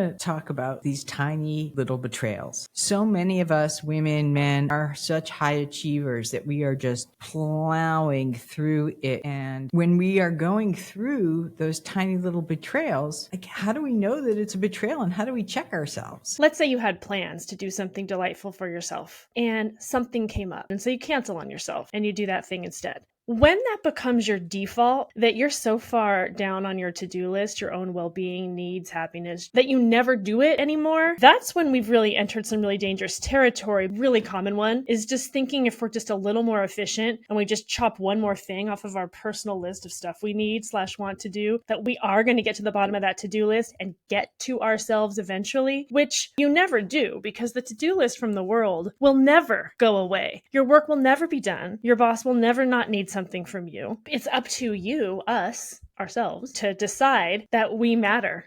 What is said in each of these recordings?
to talk about these tiny little betrayals. So many of us women, men are such high achievers that we are just plowing through it. And when we are going through those tiny little betrayals, like, how do we know that it's a betrayal and how do we check ourselves? Let's say you had plans to do something delightful for yourself and something came up. And so you cancel on yourself and you do that thing instead. When that becomes your default, that you're so far down on your to-do list, your own well-being, needs, happiness, that you never do it anymore, that's when we've really entered some really dangerous territory. Really common one is just thinking if we're just a little more efficient and we just chop one more thing off of our personal list of stuff we need / want to do, that we are going to get to the bottom of that to-do list and get to ourselves eventually, which you never do because the to-do list from the world will never go away. Your work will never be done. Your boss will never not need something from you. It's up to you, us, ourselves, to decide that we matter.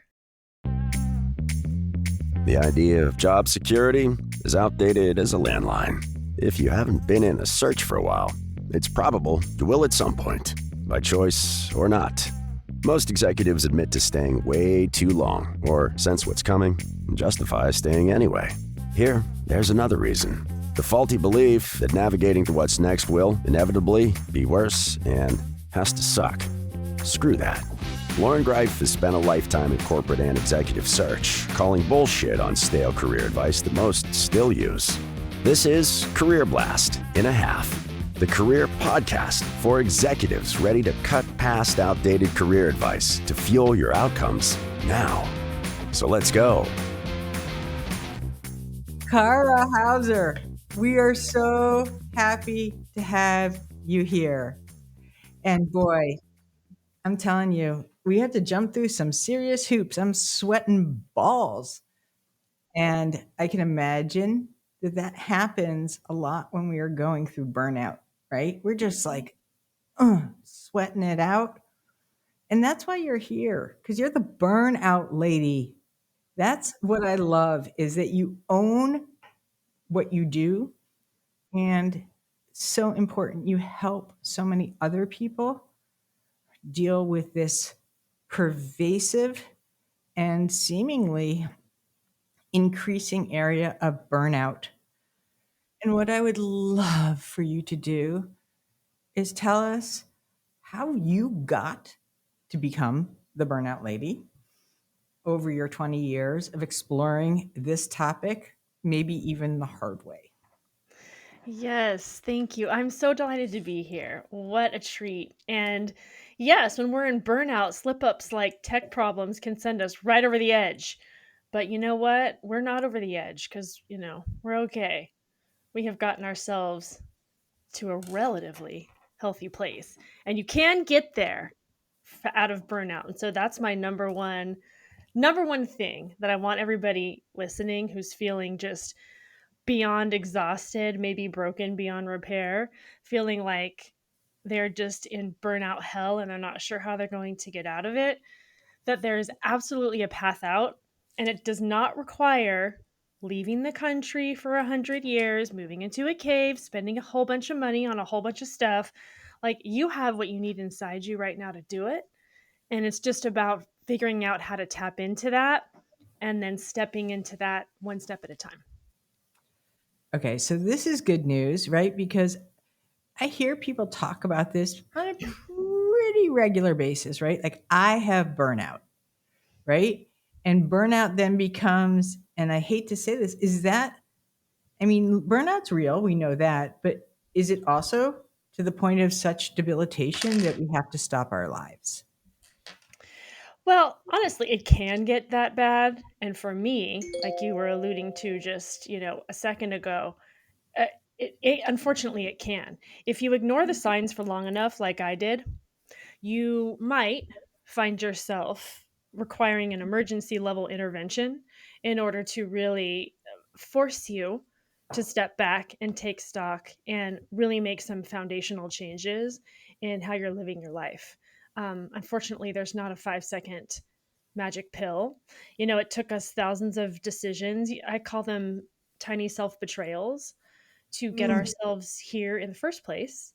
The idea of job security is outdated as a landline. If you haven't been in a search for a while, it's probable you will at some point, by choice or not. Most executives admit to staying way too long or sense what's coming and justify staying anyway. Here, there's another reason. The faulty belief that navigating to what's next will inevitably be worse and has to suck. Screw that. Lauren Greif has spent a lifetime in corporate and executive search, calling bullshit on stale career advice that most still use. This is Career Blast in a Half, the career podcast for executives ready to cut past outdated career advice to fuel your outcomes now. So let's go. Cara Hauser, we are so happy to have you here. And boy, I'm telling you, we had to jump through some serious hoops. I'm sweating balls. And I can imagine that happens a lot when we are going through burnout, right? We're just like sweating it out. And that's why you're here, because you're the burnout lady. That's what I love, is that you own what you do. And so important, you help so many other people deal with this pervasive and seemingly increasing area of burnout. And what I would love for you to do is tell us how you got to become the burnout lady over your 20 years of exploring this topic, maybe even the hard way. Yes, thank you. I'm so delighted to be here. What a treat. And yes, when we're in burnout, slip ups like tech problems can send us right over the edge. But you know what? We're not over the edge because, we're okay. We have gotten ourselves to a relatively healthy place. And you can get there out of burnout. And so that's my number one thing that I want everybody listening who's feeling just beyond exhausted, maybe broken beyond repair, feeling like they're just in burnout hell and they're not sure how they're going to get out of it, that there's absolutely a path out. And it does not require leaving the country for 100 years, moving into a cave, spending a whole bunch of money on a whole bunch of stuff. Like, you have what you need inside you right now to do it. And it's just about figuring out how to tap into that and then stepping into that one step at a time. Okay, so this is good news, right? Because I hear people talk about this on a pretty regular basis, right? Like, I have burnout, right? And burnout then becomes, and I hate to say this, burnout's real, we know that, but is it also to the point of such debilitation that we have to stop our lives? Well, honestly, it can get that bad. And for me, like you were alluding to just, a second ago, uh, unfortunately, it can. If you ignore the signs for long enough, like I did, you might find yourself requiring an emergency level intervention in order to really force you to step back and take stock and really make some foundational changes in how you're living your life. Unfortunately, there's not a 5-second magic pill. It took us thousands of decisions. I call them tiny self betrayals to get Mm. ourselves here in the first place.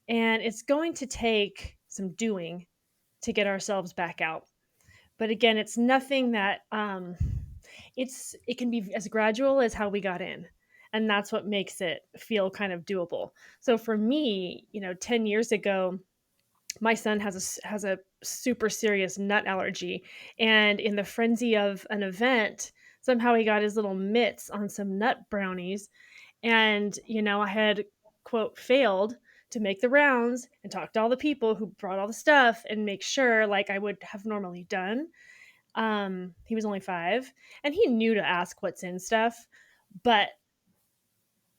And it's going to take some doing to get ourselves back out. But again, it's nothing that it can be as gradual as how we got in. And that's what makes it feel kind of doable. So for me, 10 years ago, my son has a super serious nut allergy, and in the frenzy of an event, somehow he got his little mitts on some nut brownies, and I had quote failed to make the rounds and talk to all the people who brought all the stuff and make sure like I would have normally done. He was only 5, and he knew to ask what's in stuff, but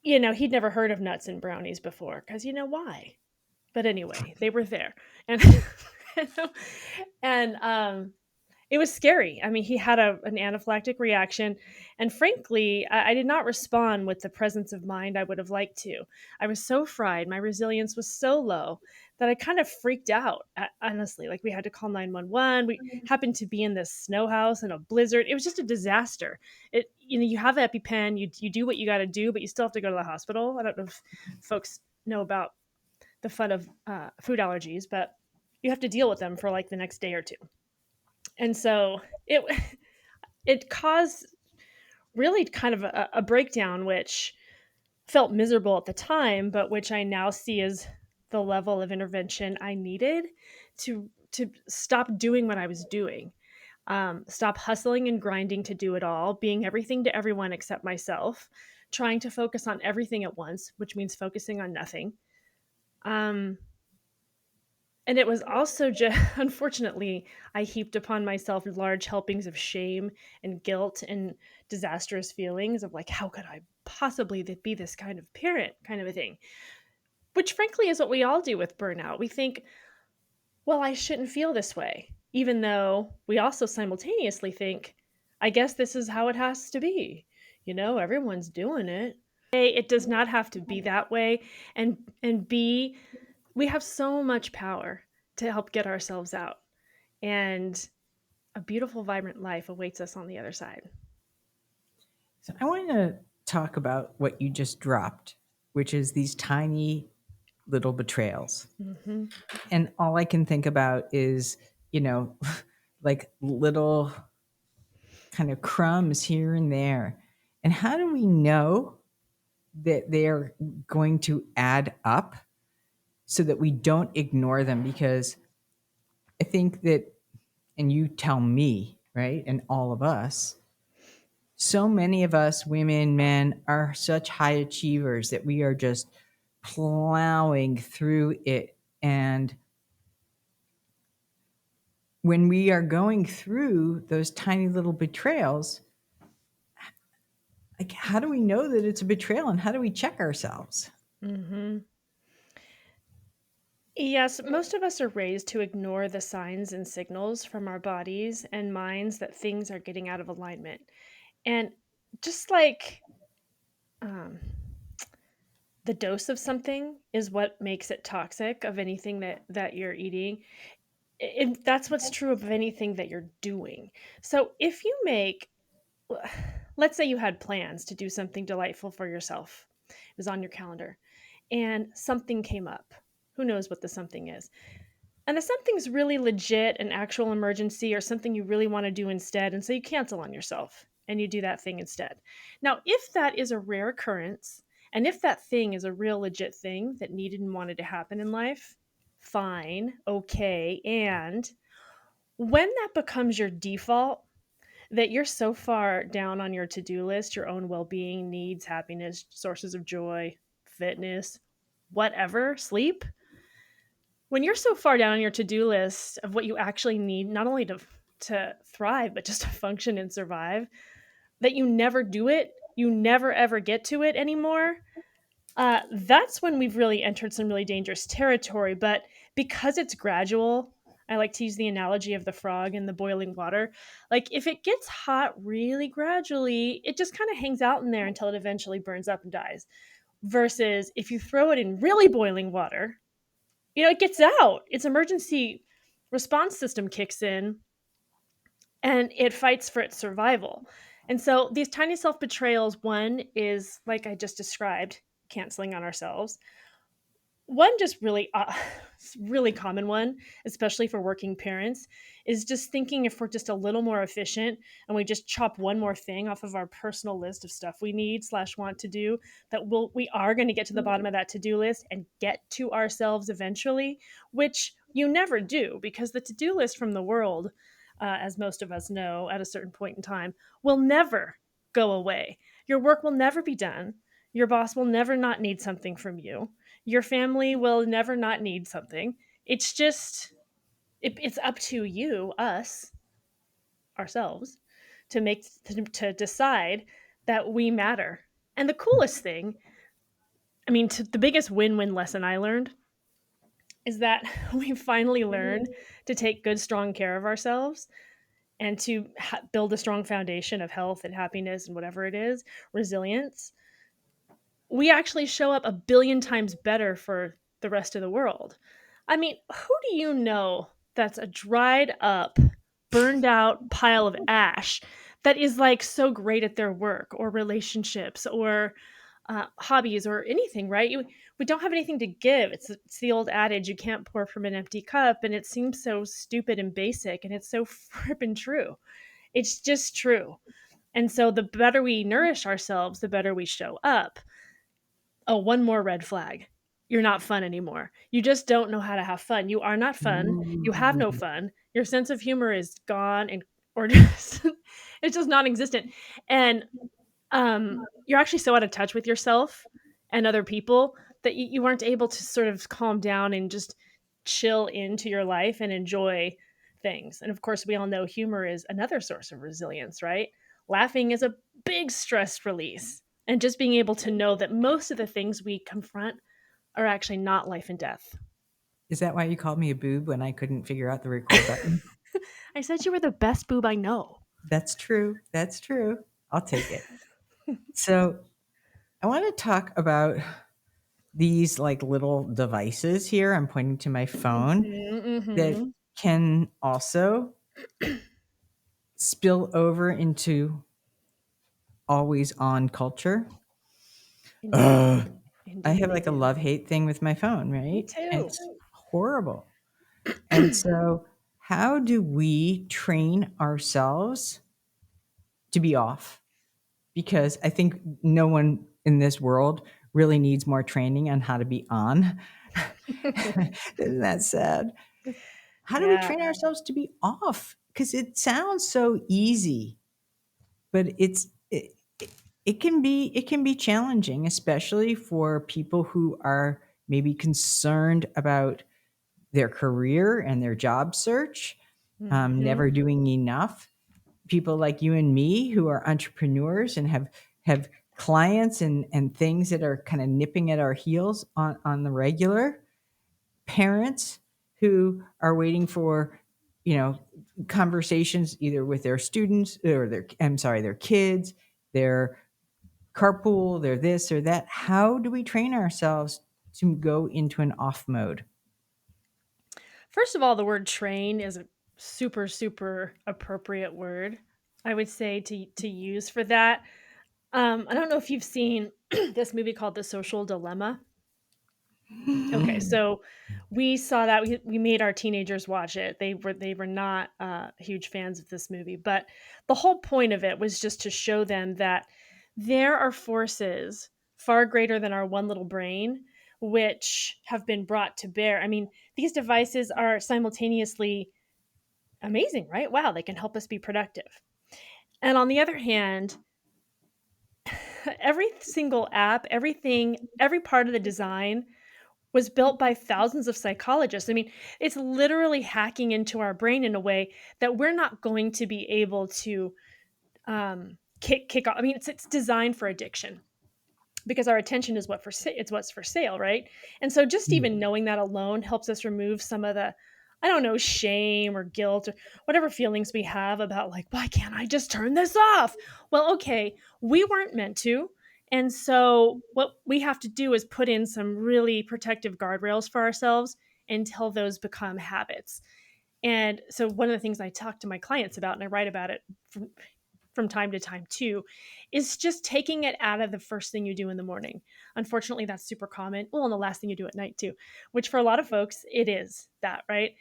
he'd never heard of nuts and brownies before, because why? But anyway, they were there. And and it was scary. I mean, he had an anaphylactic reaction, and frankly, I did not respond with the presence of mind I would have liked to. I was so fried, my resilience was so low that I kind of freaked out. Honestly, like we had to call 911. We happened to be in this snow house in a blizzard. It was just a disaster. You have the EpiPen, you do what you got to do, but you still have to go to the hospital. I don't know if folks know about the fun of food allergies, but you have to deal with them for like the next day or two. And so it caused really kind of a breakdown, which felt miserable at the time, but which I now see as the level of intervention I needed to stop doing what I was doing. Stop hustling and grinding to do it all, being everything to everyone except myself, trying to focus on everything at once, which means focusing on nothing. Um, And it was also just, unfortunately, I heaped upon myself large helpings of shame and guilt and disastrous feelings of like, how could I possibly be this kind of parent, kind of a thing? Which, frankly, is what we all do with burnout. We think, well, I shouldn't feel this way, even though we also simultaneously think, I guess this is how it has to be. Everyone's doing it. A, it does not have to be that way. And B, we have so much power to help get ourselves out, and a beautiful vibrant life awaits us on the other side. So I want to talk about what you just dropped, which is these tiny little betrayals. Mm-hmm. And all I can think about is, you know, like little kind of crumbs here and there. And how do we know that they're going to add up so that we don't ignore them? Because I think that, and you tell me, right, and all of us, so many of us, women, men, are such high achievers that we are just plowing through it. And when we are going through those tiny little betrayals, like how do we know that it's a betrayal and how do we check ourselves? Mm-hmm. Yes, most of us are raised to ignore the signs and signals from our bodies and minds that things are getting out of alignment. And just like um, the dose of something is what makes it toxic of anything that you're eating, that's what's true of anything that you're doing. So if you make, let's say you had plans to do something delightful for yourself, it was on your calendar, and something came up. Who knows what the something is? And if something's really legit, an actual emergency, or something you really want to do instead, and so you cancel on yourself and you do that thing instead. Now, if that is a rare occurrence, and if that thing is a real legit thing that needed and wanted to happen in life, fine, okay. And when that becomes your default, that you're so far down on your to-do list, your own well-being, needs, happiness, sources of joy, fitness, whatever, sleep, when you're so far down on your to-do list of what you actually need, not only to thrive, but just to function and survive, that you never do it, you never ever get to it anymore, that's when we've really entered some really dangerous territory. But because it's gradual, I like to use the analogy of the frog in the boiling water. Like if it gets hot really gradually, it just kind of hangs out in there until it eventually burns up and dies. Versus if you throw it in really boiling water, it gets out. Its emergency response system kicks in and it fights for its survival. And so these tiny self betrayals, one is like I just described, canceling on ourselves. One just really really common one, especially for working parents, is just thinking if we're just a little more efficient and we just chop one more thing off of our personal list of stuff we need slash want to do, that we are going to get to the bottom of that to-do list and get to ourselves eventually, which you never do, because the to-do list from the world, as most of us know at a certain point in time, will never go away. Your work will never be done. Your boss will never not need something from you. Your family will never not need something. It's just, it's up to you, us, ourselves, to decide that we matter. And the coolest thing, I mean, the biggest win-win lesson I learned is that we finally learned to take good, strong care of ourselves and to build a strong foundation of health and happiness and whatever it is, resilience. We actually show up a billion times better for the rest of the world. I mean, who do you know that's a dried up, burned out pile of ash that is like so great at their work or relationships or hobbies or anything, right? We don't have anything to give. It's the old adage, you can't pour from an empty cup. And it seems so stupid and basic. And it's so frippin' true. It's just true. And so the better we nourish ourselves, the better we show up. Oh, one more red flag. You're not fun anymore. You just don't know how to have fun. You are not fun. You have no Ooh. fun. Your sense of humor is gone and or just it's just non-existent. And you're actually so out of touch with yourself and other people that you aren't able to sort of calm down and just chill into your life and enjoy things. And of course, we all know humor is another source of resilience, right? Laughing is a big stress release. And just being able to know that most of the things we confront are actually not life and death. Is that why you called me a boob when I couldn't figure out the record button? I said you were the best boob I know. That's true. That's true. I'll take it. So I want to talk about these like little devices here. I'm pointing to my phone that Mm-hmm. can also spill over into always on culture. Indeed. Ugh. I Indeed, have they like a do. love hate thing with my phone, Me right? And too. it's horrible. And so, how do we train ourselves to be off? Because I think no one in this world really needs more training on how to be on. Isn't that sad? How do we Yeah. train ourselves to be off? Because it sounds so easy, but it can be challenging, especially for people who are maybe concerned about their career and their job search, Mm-hmm. never doing enough. People like you and me who are entrepreneurs and have clients and things that are kind of nipping at our heels on the regular. Parents who are waiting for, you know, conversations either with their students or their kids, their carpool, their this or that. How do we train ourselves to go into an off mode? First of all, the word train is a super, super appropriate word, I would say, to use for that. I don't know if you've seen this movie called The Social Dilemma. Okay, so we saw that we made our teenagers watch it. They were not huge fans of this movie, but the whole point of it was just to show them that there are forces far greater than our one little brain which have been brought to bear. I mean, these devices are simultaneously amazing, right? Wow, they can help us be productive. And on the other hand, every single app, everything, every part of the design was built by thousands of psychologists. I mean, it's literally hacking into our brain in a way that we're not going to be able to kick off. I mean, it's designed for addiction because our attention is it's what's for sale, right? And so just even knowing that alone helps us remove some of the, I don't know, shame or guilt or whatever feelings we have about like, why can't I just turn this off? Well, okay, we weren't meant to. And so what we have to do is put in some really protective guardrails for ourselves until those become habits. And so one of the things I talk to my clients about and I write about it for from time to time too, is just taking it out of the first thing you do in the morning. Unfortunately, that's super common. Well, and the last thing you do at night too, which for a lot of folks, it is that, right?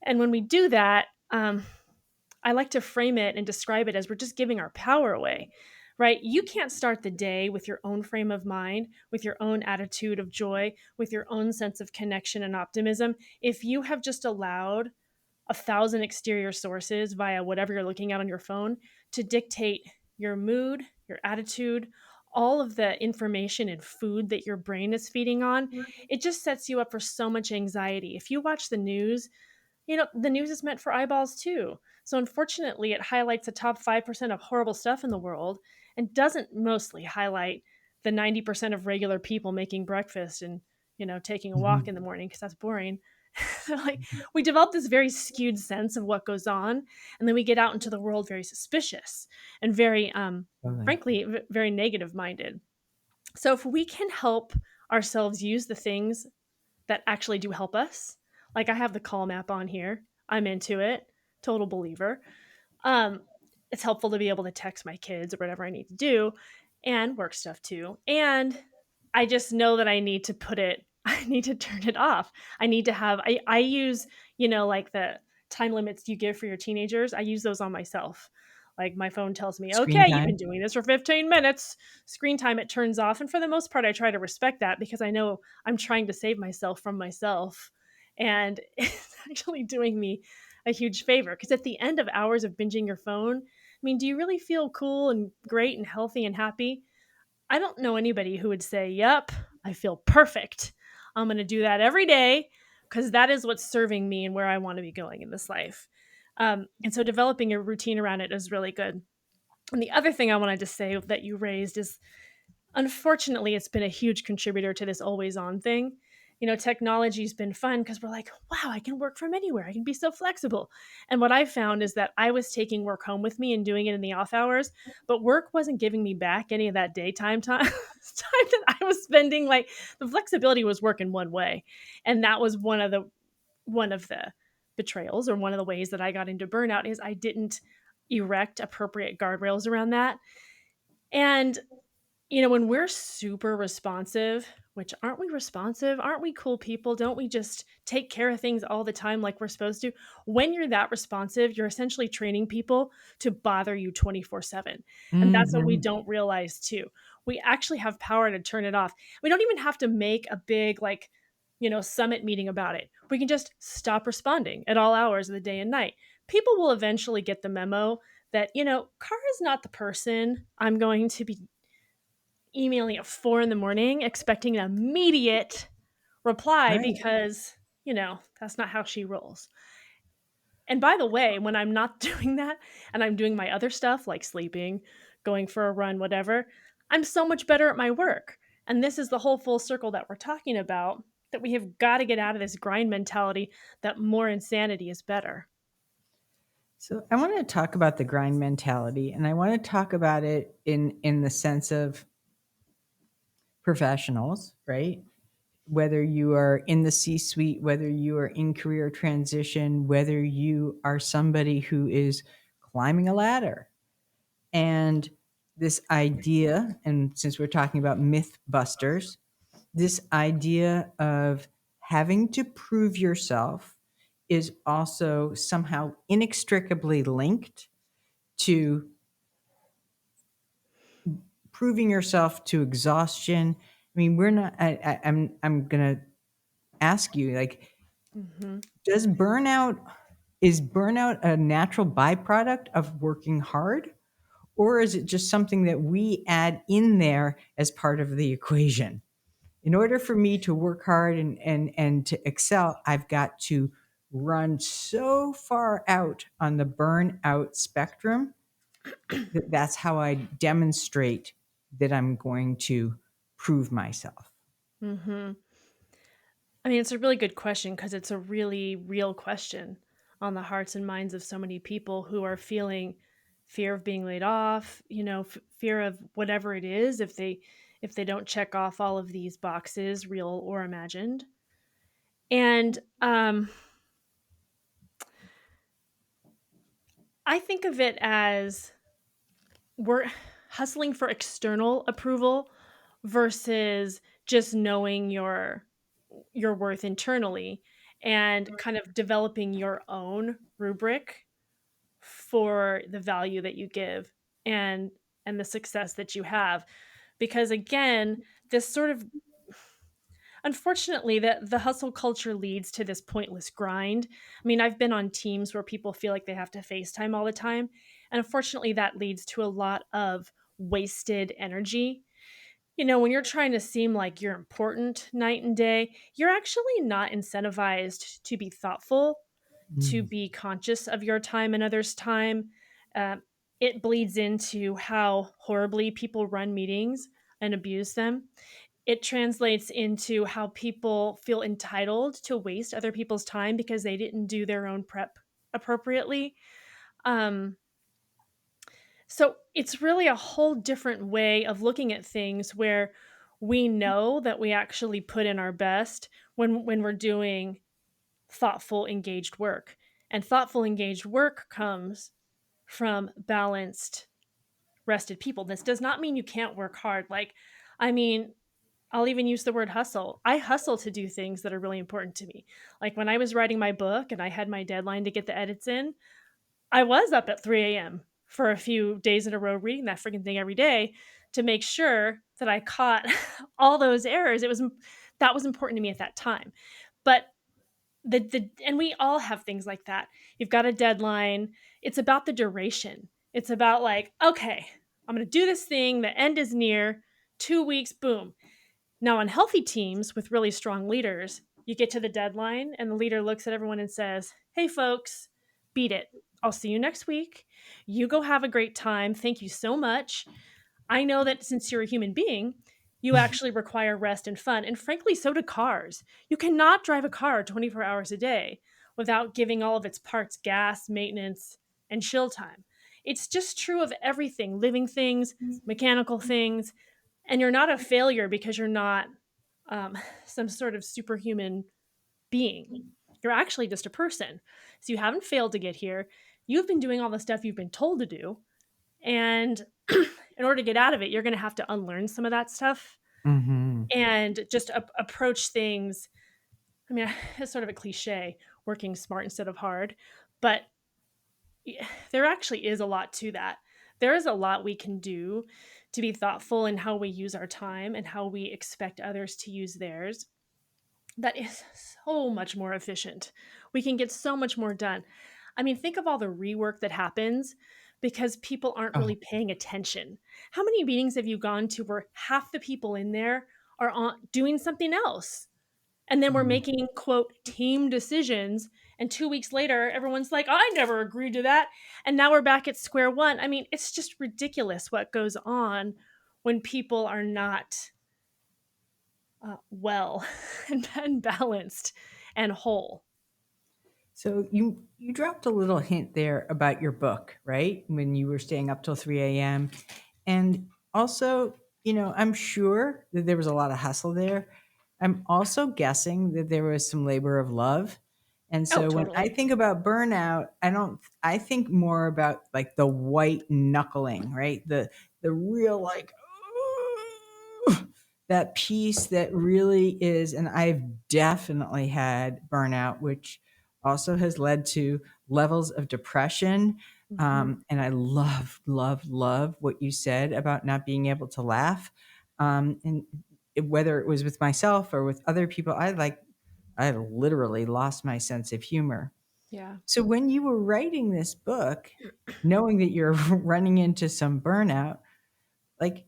And when we do that, I like to frame it and describe it as we're just giving our power away, right? You can't start the day with your own frame of mind, with your own attitude of joy, with your own sense of connection and optimism if you have just allowed 1,000 exterior sources via whatever you're looking at on your phone to dictate your mood, your attitude, all of the information and food that your brain is feeding on. It just sets you up for so much anxiety. If you watch the news, the news is meant for eyeballs too. So unfortunately, it highlights the top 5% of horrible stuff in the world and doesn't mostly highlight the 90% of regular people making breakfast and, taking a walk in the Mhm. morning because that's boring. So like we develop this very skewed sense of what goes on, and then we get out into the world very suspicious and very Totally. frankly very negative minded. So if we can help ourselves use the things that actually do help us. Like I have the Calm app on here. I'm into it. Total believer. Um, it's helpful to be able to text my kids or whatever I need to do and work stuff too. And I just know that I need to put it, I need to turn it off. I use, like the time limits you give for your teenagers. I use those on myself. Like my phone tells me, Screen okay, you've been time. doing this for 15 minutes. Screen time, it turns off. And for the most part, I try to respect that because I know I'm trying to save myself from myself. And it's actually doing me a huge favor because at the end of hours of binging your phone, I mean, do you really feel cool and great and healthy and happy? I don't know anybody who would say, "Yep, I feel perfect. I'm going to do that every day because that is what's serving me and where I want to be going in this life." And so developing a routine around it is really good. And the other thing I wanted to say that you raised is unfortunately, it's been a huge contributor to this always on thing. Technology's been fun because we're like, wow, I can work from anywhere. I can be so flexible. And what I found is that I was taking work home with me and doing it in the off hours, but work wasn't giving me back any of that daytime time, time that I was spending. Like the flexibility was working one way. And that was one of the betrayals or one of the ways that I got into burnout is I didn't erect appropriate guardrails around that. And when we're super responsive, which aren't we responsive? Aren't we cool people? Don't we just take care of things all the time like we're supposed to? When you're that responsive, you're essentially training people to bother you 24/7. And that's what we Mhm. don't realize too. We actually have power to turn it off. We don't even have to make a big, like, summit meeting about it. We can just stop responding at all hours of the day and night. People will eventually get the memo that, Cara is not the person I'm going to be emailing at 4 in the morning expecting an immediate reply Right. because, that's not how she rolls. And by the way, when I'm not doing that and I'm doing my other stuff like sleeping, going for a run, whatever, I'm so much better at my work. And this is the whole full circle that we're talking about that we have got to get out of this grind mentality that more insanity is better. So I want to talk about the grind mentality, and I want to talk about it in the sense of professionals, right? Whether you are in the C-suite, whether you are in career transition, whether you are somebody who is climbing a ladder. And this idea, and since we're talking about myth busters, this idea of having to prove yourself is also somehow inextricably linked to proving yourself to exhaustion. I mean, we're not. I'm gonna ask you, like, Hmm. does burnout is burnout a natural byproduct of working hard, or is it just something that we add in there as part of the equation? In order for me to work hard and to excel, I've got to run so far out on the burnout spectrum that that's how I demonstrate that I'm going to prove myself. Hmm. I mean, it's a really good question because it's a really real question on the hearts and minds of so many people who are feeling fear of being laid off, fear of whatever it is if they don't check off all of these boxes, real or imagined. And I think of it as we're hustling for external approval versus just knowing your worth internally and kind of developing your own rubric for the value that you give and and the success that you have, because again, this sort of, unfortunately, that the hustle culture leads to this pointless grind. I mean, I've been on teams where people feel like they have to FaceTime all the time, and unfortunately that leads to a lot of wasted energy. You know, when you're trying to seem like you're important night and day, you're actually not incentivized to be thoughtful, to Mm. be conscious of your time and others' time. Um, it bleeds into how horribly people run meetings and abuse them. It translates into how people feel entitled to waste other people's time because they didn't do their own prep appropriately. Um, so it's really a whole different way of looking at things where we know that we actually put in our best when we're doing thoughtful, engaged work. And thoughtful, engaged work comes from balanced, rested people. This does not mean you can't work hard. Like, I mean, I'll even use the word hustle. I hustle to do things that are really important to me. Like when I was writing my book and I had my deadline to get the edits in, I was up at 3 a.m. for a few days in a row reading that freaking thing every day to make sure that I caught all those errors. That was important to me at that time. But the and we all have things like that. You've got a deadline. It's about the duration. It's about like, okay, I'm going to do this thing. The end is near. 2 weeks, boom. Now, on healthy teams with really strong leaders, you get to the deadline and the leader looks at everyone and says, "Hey, folks, beat it. I'll see you next week. You go have a great time. Thank you so much. I know that since you're a human being, you actually require rest and fun. And frankly, so do cars. You cannot drive a car 24 hours a day without giving all of its parts gas, maintenance, and chill time. It's just true of everything, living things, mechanical things. And you're not a failure because you're not some sort of superhuman being. You're actually just a person. So you haven't failed to get here. You've been doing all the stuff you've been told to do. And in order to get out of it, you're going to have to unlearn some of that stuff Mhm. and just approach things. I mean, it's sort of a cliche, working smart instead of hard, but there actually is a lot to that. There is a lot we can do to be thoughtful in how we use our time and how we expect others to use theirs. That is so much more efficient. We can get so much more done. I mean, think of all the rework that happens because people aren't Oh, really paying attention. How many meetings have you gone to where half the people in there are doing something else? And then we're mm. making, quote, team decisions. And 2 weeks later, everyone's like, I never agreed to that. And now we're back at square one. I mean, it's just ridiculous what goes on when people are not well and balanced and whole. So you dropped a little hint there about your book, right? When you were staying up till 3 a.m. And also, I'm sure that there was a lot of hustle there. I'm also guessing that there was some labor of love. And Oh, so when I totally. think about burnout, I think more about like the white knuckling, right? The real like that piece that really is, and I've definitely had burnout, which also has led to levels of depression. Mhm. And I love, love, love what you said about not being able to laugh. And whether it was with myself or with other people, I literally lost my sense of humor. Yeah. So when you were writing this book, knowing that you're running into some burnout, like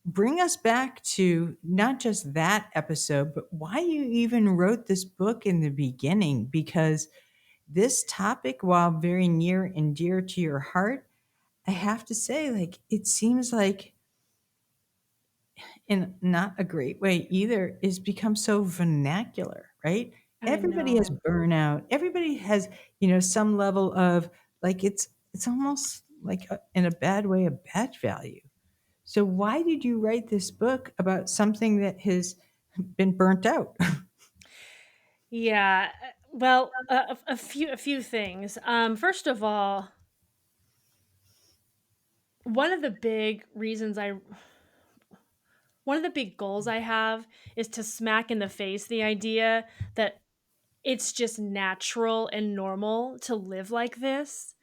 bring us back to not just that episode, but why you even wrote this book in the beginning. Because this topic, while very near and dear to your heart, I have to say, like, it seems like, in not a great way either, is become so vernacular, right? I Everybody has know. burnout. Everybody has, some level of like it's almost like in a bad way a badge value. So why did you write this book about something that has been burnt out? Yeah. Well, a few things. First of all, one of the big reasons I one of the big goals I have is to smack in the face the idea that it's just natural and normal to live like this.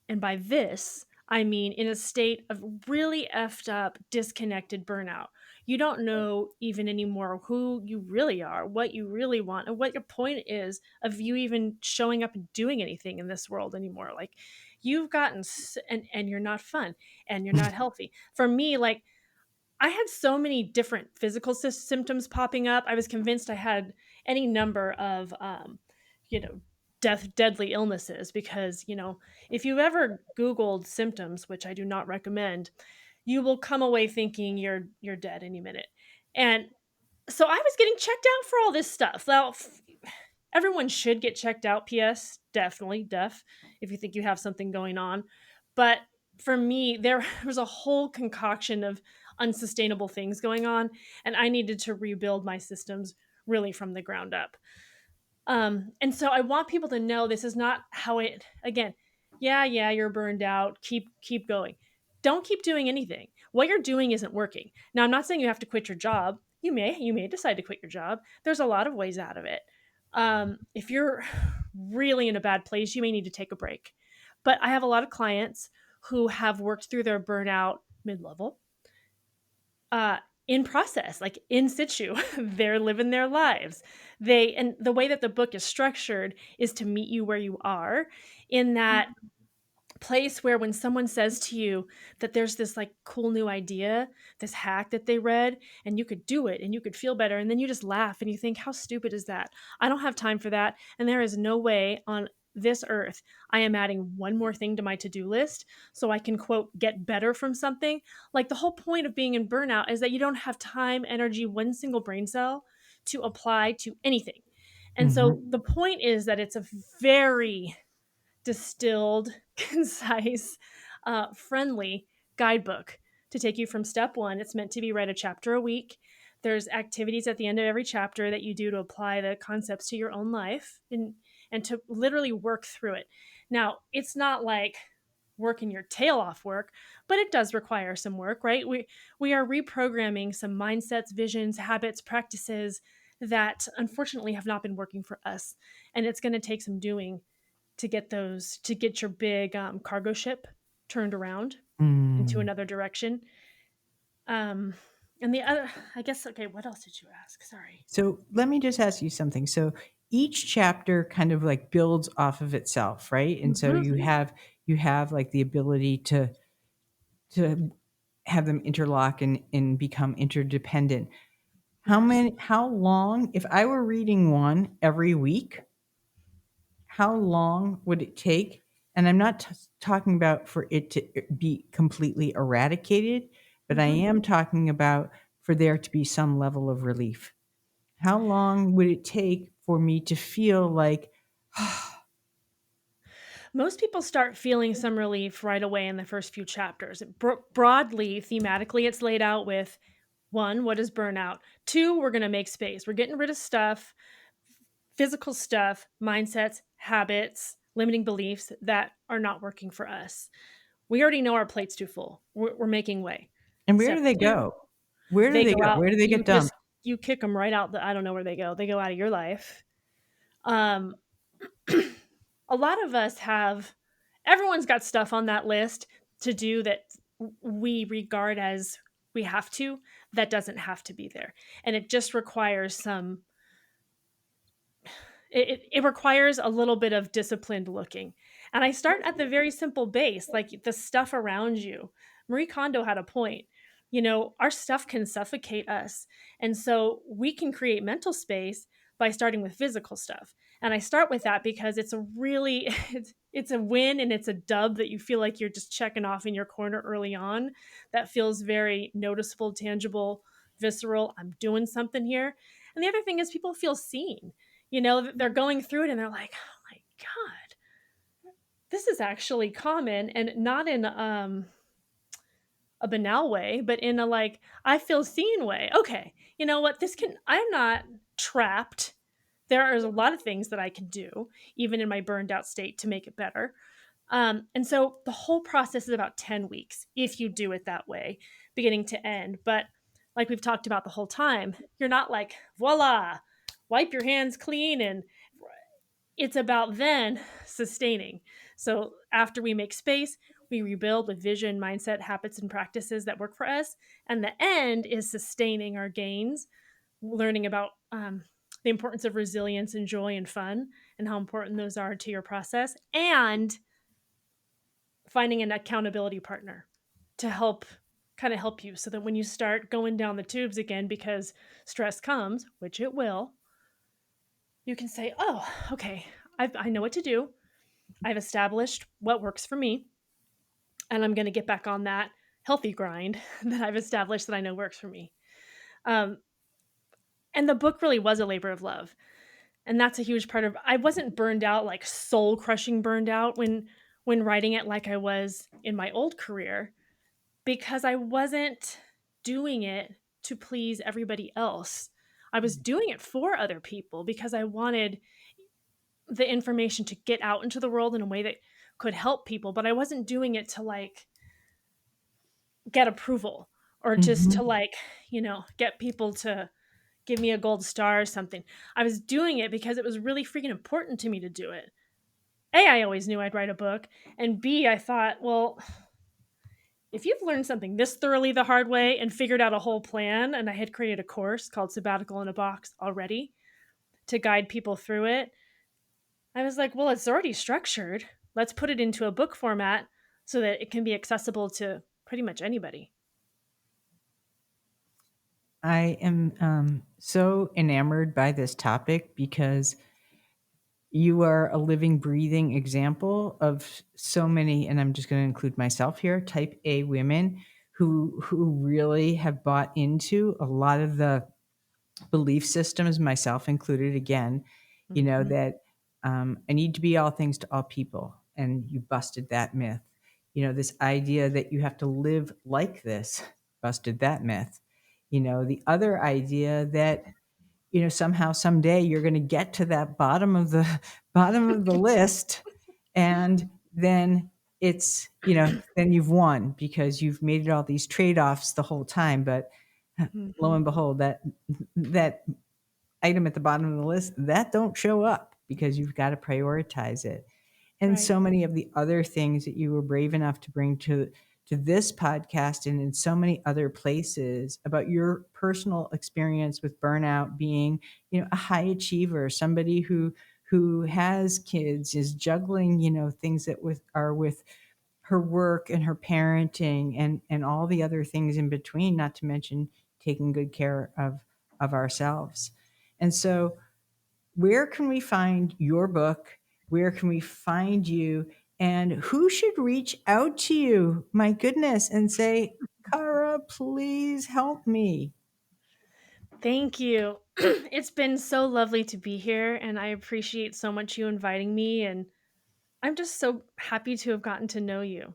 And by this, I mean in a state of really effed up, disconnected burnout. You don't know even anymore who you really are, what you really want, and what your point is of you even showing up and doing anything in this world anymore. Like you've gotten, and you're not fun and you're not healthy. For me, like I had so many different physical symptoms popping up. I was convinced I had any number of, you know, deadly illnesses because, if you've ever Googled symptoms, which I do not recommend, you will come away thinking you're dead any minute. And so I was getting checked out for all this stuff. Now, everyone should get checked out. PS, definitely, if you think you have something going on. But for me, there was a whole concoction of unsustainable things going on, and I needed to rebuild my systems really from the ground up. And so I want people to know this is not how it again, yeah, you're burned out. Keep going. Don't keep doing anything. What you're doing isn't working. Now I'm not saying you have to quit your job. You may decide to quit your job. There's a lot of ways out of it. If you're really in a bad place, you may need to take a break. But I have a lot of clients who have worked through their burnout mid-level uh, in process, like in situ. They're living their lives. And the way that the book is structured is to meet you where you are in that place where when someone says to you that there's this like cool new idea, this hack that they read, and you could do it and you could feel better, and then you just laugh and you think, how stupid is that? I don't have time for that. And there is no way on this earth I am adding one more thing to my to-do list so I can quote get better from something. Like the whole point of being in burnout is that you don't have time, energy, one single brain cell to apply to anything. And so Hmm. the point is that it's a very distilled, concise, friendly guidebook to take you from step one. It's meant to be read a chapter a week. There's activities at the end of every chapter that you do to apply the concepts to your own life and to literally work through it. Now, it's not like working your tail off work, but it does require some work, right? We are reprogramming some mindsets, visions, habits, practices that unfortunately have not been working for us. And it's going to take some doing to get your big cargo ship turned around into Mm. another direction. Um, and the other, I guess, okay, what else did you ask? Sorry. So let me just ask you something. So each chapter kind of like builds off of itself, right? And so Mm-hmm. you have like the ability to have them interlock and become interdependent. Yes. How long, if I were reading one every week, how long would it take? And I'm not talking about for it to be completely eradicated, but I Mm-hmm. am talking about for there to be some level of relief. How long would it take for me to feel like, Most people start feeling some relief right away in the first few chapters. Broadly, thematically, it's laid out with one, what is burnout? Two, we're going to make space. We're getting rid of stuff, physical stuff, mindsets, habits, limiting beliefs that are not working for us. We already know our plate's too full. We're making way. and where do Step they two, go? Where do they they go go? out. Where do they get dumped? You kick them right out. I don't know where they go. They go out of your life. Um, a lot of us have. Everyone's got stuff on that list to do that we regard as we have to. That doesn't have to be there, and it just requires some it requires a little bit of disciplined looking. And I start at the very simple base, like the stuff around you. Marie Kondo had a point. Our stuff can suffocate us. And so we can create mental space by starting with physical stuff. And I start with that because it's a really it's a win and it's a dub that you feel like you're just checking off in your corner early on. That feels very noticeable, tangible, visceral. I'm doing something here. And the other thing is people feel seen. They're going through it and they're like, oh my God, this is actually common, and not in a banal way, but in a like, I feel seen way. Okay, you know what? I'm not trapped. There are a lot of things that I can do, even in my burned out state, to make it better. And so the whole process is about 10 weeks if you do it that way, beginning to end. But like we've talked about the whole time, you're not like, voila, wipe your hands clean. And it's about then sustaining. So after we make space, we rebuild with vision, mindset, habits, and practices that work for us. And the end is sustaining our gains, learning about the importance of resilience and joy and fun and how important those are to your process, and finding an accountability partner to help you so that when you start going down the tubes again because stress comes, which it will, you can say, oh, okay, I know what to do. I've established what works for me, and I'm going to get back on that healthy grind that I've established that I know works for me. Um, and the book really was a labor of love. And that's a huge part of, I wasn't burned out, like soul crushing burned out when writing it like I was in my old career, because I wasn't doing it to please everybody else. I was doing it for other people because I wanted the information to get out into the world in a way that could help people, but I wasn't doing it to like get approval or just to Mhm. like, get people to give me a gold star or something. I was doing it because it was really freaking important to me to do it. A, I always knew I'd write a book. And B, I thought, well, if you've learned something this thoroughly the hard way and figured out a whole plan, and I had created a course called Sabbatical in a Box already to guide people through it, I was like, well, it's already structured. Let's put it into a book format so that it can be accessible to pretty much anybody. I am so enamored by this topic because you are a living, breathing example of so many, and I'm just going to include myself here, type A women who really have bought into a lot of the belief systems, myself included, again, Mhm. that I need to be all things to all people. And you busted that myth. This idea that you have to live like this, busted that myth. The other idea that, somehow, someday you're going to get to that bottom of the bottom of the list. And then then you've won because you've made all these trade-offs the whole time. But lo Mhm. and behold, that item at the bottom of the list, that don't show up because you've got to prioritize it. And Right. so many of the other things that you were brave enough to bring to this podcast and in so many other places about your personal experience with burnout, being, a high achiever, somebody who has kids, is juggling, things that are with her work and her parenting and all the other things in between, not to mention taking good care of ourselves. And so, where can we find your book? Where can we find you? And who should reach out to you? My goodness, and say, Cara, please help me. Thank you. It's been so lovely to be here, and I appreciate so much you inviting me. And I'm just so happy to have gotten to know you.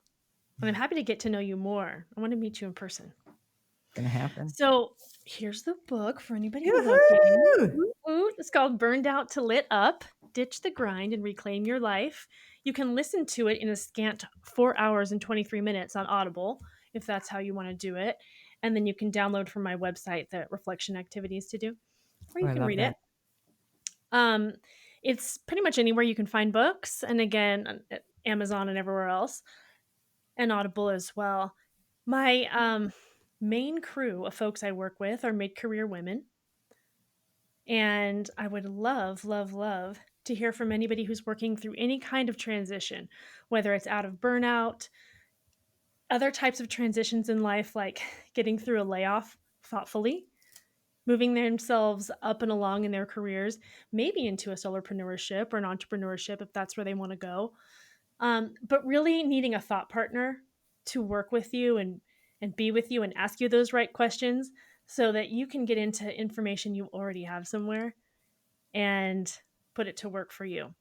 And I'm happy to get to know you more. I want to meet you in person. It's going to happen. So here's the book for anybody looking. Yoo-hoo! Woot woot. It's called Burned Out to Lit Up. Ditch the grind and reclaim your life. You can listen to it in a scant 4 hours and 23 minutes on Audible, if that's how you want to do it. And then you can download from my website the reflection activities to do, or Oh, you I can love read it. that. Um, it's pretty much anywhere you can find books, and again, at Amazon and everywhere else, and Audible as well. My main crew of folks I work with are mid-career women, and I would love, love, love to hear from anybody who's working through any kind of transition, whether it's out of burnout, other types of transitions in life, like getting through a layoff thoughtfully, moving themselves up and along in their careers, maybe into a solopreneurship or an entrepreneurship if that's where they want to go. But really needing a thought partner to work with you and be with you and ask you those right questions so that you can get into information you already have somewhere and put it to work for you.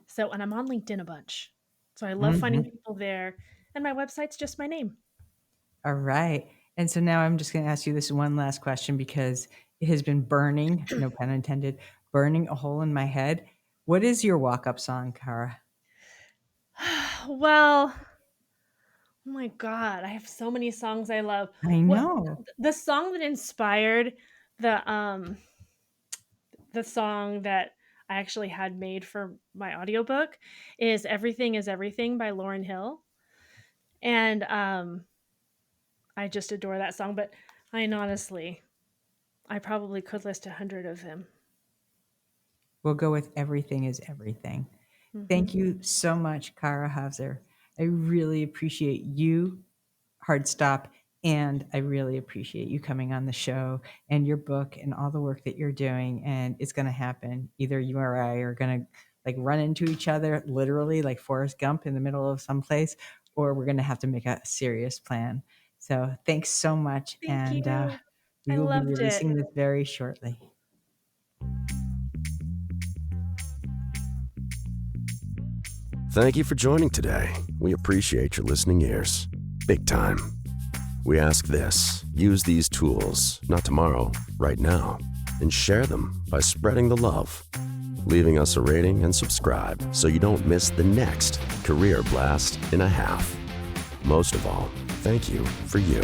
So, and I'm on LinkedIn a bunch. So I love finding Mhm. people there. And my website's just my name. All right. And so now I'm just going to ask you this one last question because it has been burning, no pun intended, burning a hole in my head. What is your walk up song, Cara? Well, oh my god, I have so many songs I love. I What know. the song that inspired the um the song that I actually had made for my audiobook is Everything is Everything by Lauryn Hill. And I just adore that song, but honestly, I probably could list 100 of them. We'll go with everything is everything. Mhm. Thank you so much, Cara Hauser. I really appreciate you, Hard Stop, and I really appreciate you coming on the show and your book and all the work that you're doing. And it's going to happen. Either you or I are going to like run into each other, literally like Forrest Gump in the middle of some place, or we're going to have to make a serious plan. So thanks so much. Thank And you. we I will be loved it. releasing this very shortly. Thank you for joining today. We appreciate your listening ears. Big time. We ask this: use these tools, not tomorrow, right now, and share them by spreading the love, leaving us a rating and subscribe so you don't miss the next career blast in a half. Most of all, thank you for you.